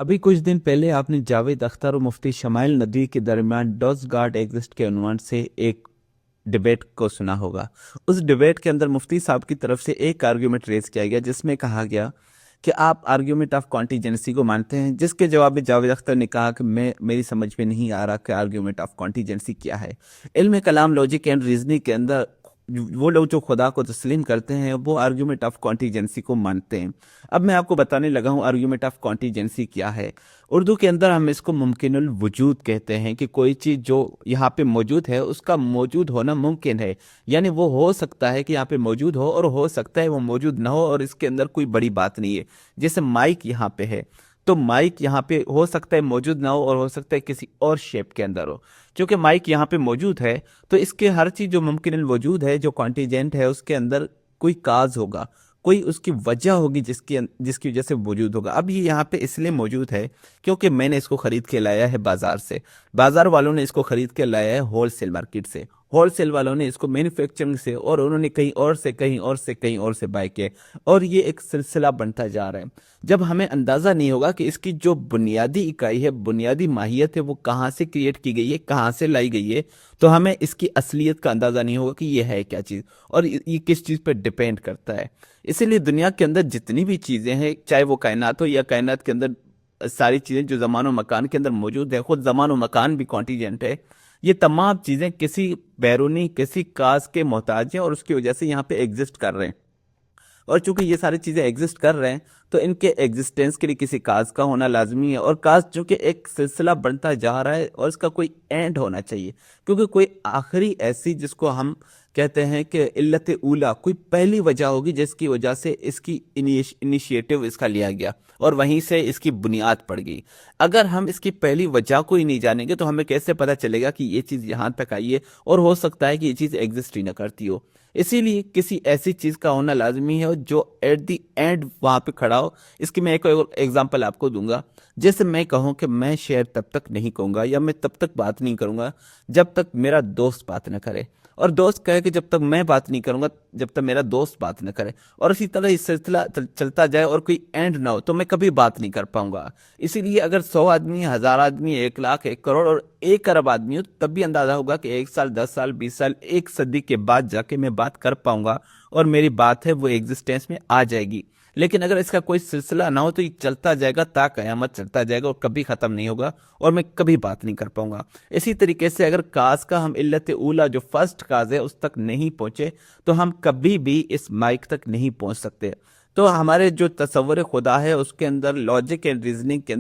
अभी कुछ दिन पहले आपने जावेद अख्तर और मुफ्ती शमाइल नदवी के दरमियान डॉस गॉड एग्जिस्ट के उन्वान से एक डिबेट को सुना होगा। उस डिबेट के अंदर मुफ्ती साहब की तरफ से एक आर्ग्यूमेंट रेज किया गया जिसमें कहा गया कि आप आर्ग्यूमेंट ऑफ कॉन्टीजेंसी को मानते हैं, जिसके जवाब में जावेद अख्तर ने कहा कि मेरी समझ में नहीं आ रहा कि आर्ग्यूमेंट ऑफ कॉन्टीजेंसी क्या है। इल्म कलाम, लॉजिक एंड रीजनिंग के अंदर वो लोग जो खुदा को तस्लीम करते हैं वो आर्ग्यूमेंट ऑफ कॉन्टीजेंसी को मानते हैं। अब मैं आपको बताने लगा हूँ आर्ग्यूमेंट ऑफ कॉन्टीजेंसी क्या है। उर्दू के अंदर हम इसको मुमकिनुल वजूद कहते हैं कि कोई चीज़ जो यहाँ पे मौजूद है उसका मौजूद होना मुमकिन है, यानी वो हो सकता है कि यहाँ पे मौजूद हो और हो सकता है वो मौजूद ना हो, और इसके अंदर कोई बड़ी बात नहीं है। जैसे माइक यहाँ पे है, तो माइक यहाँ पे हो सकता है मौजूद ना हो और हो सकता है किसी और शेप के अंदर हो। क्योंकि माइक यहाँ पे मौजूद है तो इसके हर चीज़ जो मुमकिन वजूद है, जो कॉन्टीजेंट है, उसके अंदर कोई काज होगा, कोई उसकी वजह होगी जिसकी वजह से मौजूद होगा। अब ये यहाँ पे इसलिए मौजूद है क्योंकि मैंने इसको खरीद के लाया है बाजार से, बाजार वालों ने इसको खरीद के लाया है होल सेल मार्केट से, होल सेल वालों ने इसको मैन्युफैक्चरिंग से, और उन्होंने कहीं और से कहीं और से कहीं और से बाय किए, और ये एक सिलसिला बनता जा रहा है। जब हमें अंदाज़ा नहीं होगा कि इसकी जो बुनियादी इकाई है, बुनियादी माहियत है, वो कहाँ से क्रिएट की गई है, कहाँ से लाई गई है, तो हमें इसकी असलियत का अंदाज़ा नहीं होगा कि ये है क्या चीज़ और ये किस चीज़ पर डिपेंड करता है। इसीलिए दुनिया के अंदर जितनी भी चीज़ें हैं, चाहे वो कायनात हो या कायनात के अंदर सारी चीज़ें जो ज़मान और मकान के अंदर मौजूद है, खुद ज़मान और मकान भी कॉन्टीजेंट है, ये तमाम चीज़ें किसी बैरूनी किसी काज के मोहताज हैं और उसकी वजह से यहाँ पे एग्जिस्ट कर रहे हैं। और चूंकि ये सारी चीज़ें एग्जिस्ट कर रहे हैं तो इनके एग्जिस्टेंस के लिए किसी काज का होना लाजमी है, और काज चूंकि एक सिलसिला बनता जा रहा है और इसका कोई एंड होना चाहिए, क्योंकि कोई आखिरी ऐसी जिसको हम कहते हैं कि इल्लत ऊला, कोई पहली वजह होगी जिसकी वजह से इसकी इनिशिएटिव इसका लिया गया और वहीं से इसकी बुनियाद पड़ गई। अगर हम इसकी पहली वजह को ही नहीं जानेंगे तो हमें कैसे पता चलेगा कि ये चीज़ यहाँ तक आई है, और हो सकता है कि ये चीज़ एग्जिस्ट ही ना करती हो। इसीलिए किसी ऐसी चीज़ का होना लाजमी है जो एट दी एंड वहाँ पे खड़ा हो। इसकी मैं एक एग्जांपल आपको दूंगा। जैसे मैं कहूँ कि मैं शेर तब तक नहीं कहूँगा या मैं तब तक बात नहीं करूँगा जब तक मेरा दोस्त बात न करे, और दोस्त कहे कि जब तक मैं बात नहीं करूँगा जब तक मेरा दोस्त बात न करे, और इसी तरह इस सिलसिला चलता जाए और कोई एंड ना हो तो मैं कभी बात नहीं कर पाऊंगा। इसीलिए अगर 100 आदमी, 1000 आदमी, 1 लाख, 1 करोड़ और 1 अरब आदमी हो तब भी अंदाजा होगा कि 1 साल, 10 साल, 20 साल, 1 सदी के बाद जाके मैं बात कर पाऊंगा और मेरी बात है वो एग्जिस्टेंस में आ जाएगी। लेकिन अगर इसका कोई सिलसिला ना हो तो ये चलता जाएगा, ता कयामत चलता जाएगा और कभी ख़त्म नहीं होगा और मैं कभी बात नहीं कर पाऊंगा। इसी तरीके से अगर काज का हम इल्लत ऊला जो फर्स्ट काज है उस तक नहीं पहुंचे तो हम कभी भी इस माइक तक नहीं पहुंच सकते। तो हमारे जो तसव्वुर खुदा है उसके अंदर लॉजिक एंड रीजनिंग के अंदर